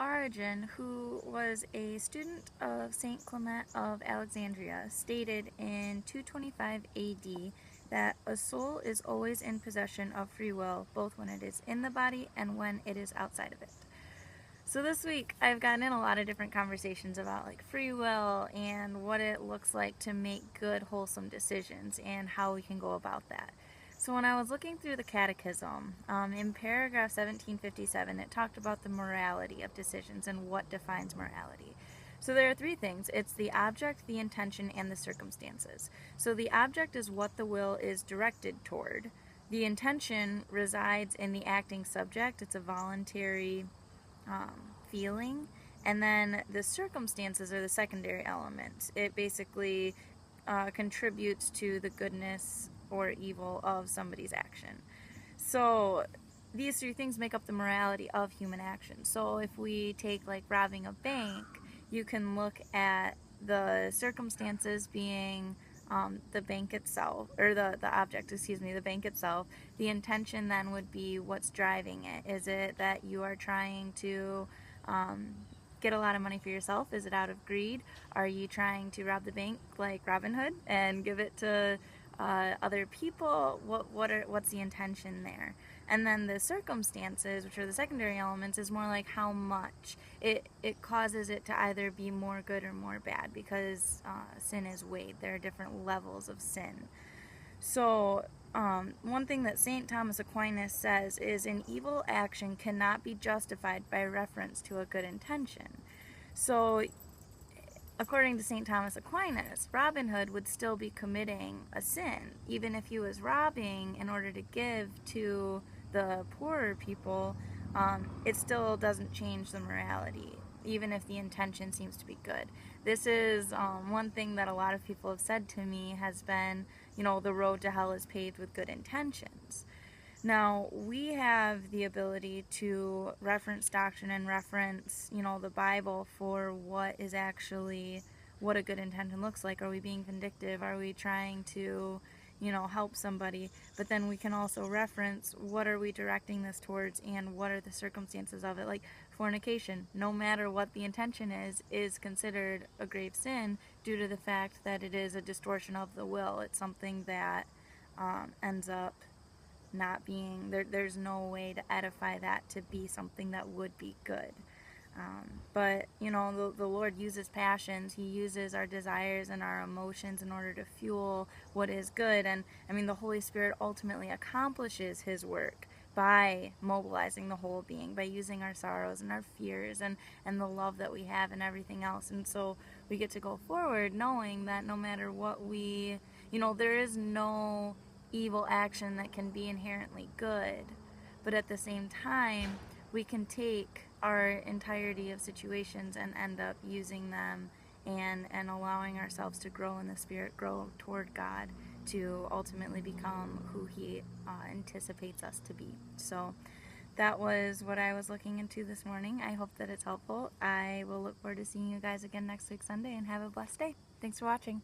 Origen, who was a student of Saint Clement of Alexandria, stated in 225 AD that a soul is always in possession of free will, both when it is in the body and when it is outside of it. So this week I've gotten in a lot of different conversations about like free will and what it looks like to make good, wholesome decisions and how we can go about that. So when I was looking through the Catechism, in paragraph 1757, it talked about the morality of decisions and what defines morality. So there are three things. It's the object, the intention, and the circumstances. So the object is what the will is directed toward. The intention resides in the acting subject. It's a voluntary feeling. And then the circumstances are the secondary elements. It basically contributes to the goodness or evil of somebody's action. So these three things make up the morality of human action. So if we take like robbing a bank, you can look at the circumstances being the bank itself, or the object, the bank itself. The intention then would be what's driving it. Is it that you are trying to get a lot of money for yourself? Is it out of greed? Are you trying to rob the bank like Robin Hood and give it to other people? What's the intention there? And then the circumstances, which are the secondary elements, is more like how much it causes it to either be more good or more bad, because sin is weighed. There are different levels of sin. So one thing that St. Thomas Aquinas says is an evil action cannot be justified by reference to a good intention. So according to St. Thomas Aquinas, Robin Hood would still be committing a sin, even if he was robbing in order to give to the poorer people. It still doesn't change the morality, even if the intention seems to be good. This is one thing that a lot of people have said to me has been, the road to hell is paved with good intentions. Now, we have the ability to reference doctrine and reference, the Bible for what a good intention looks like. Are we being vindictive? Are we trying to, help somebody? But then we can also reference what are we directing this towards and what are the circumstances of it. Like fornication, no matter what the intention is considered a grave sin due to the fact that it is a distortion of the will. It's something that ends up not being, there's no way to edify that to be something that would be good. But the Lord uses passions. He uses our desires and our emotions in order to fuel what is good. And the Holy Spirit ultimately accomplishes His work by mobilizing the whole being, by using our sorrows and our fears and the love that we have and everything else. And so we get to go forward knowing that no matter what there is no evil action that can be inherently good, but at the same time we can take our entirety of situations and end up using them and allowing ourselves to grow in the Spirit, grow toward God, to ultimately become who He anticipates us to be. So that was what I was looking into this morning. I hope that it's helpful. I will look forward to seeing you guys again next week Sunday, and have a blessed day. Thanks for watching.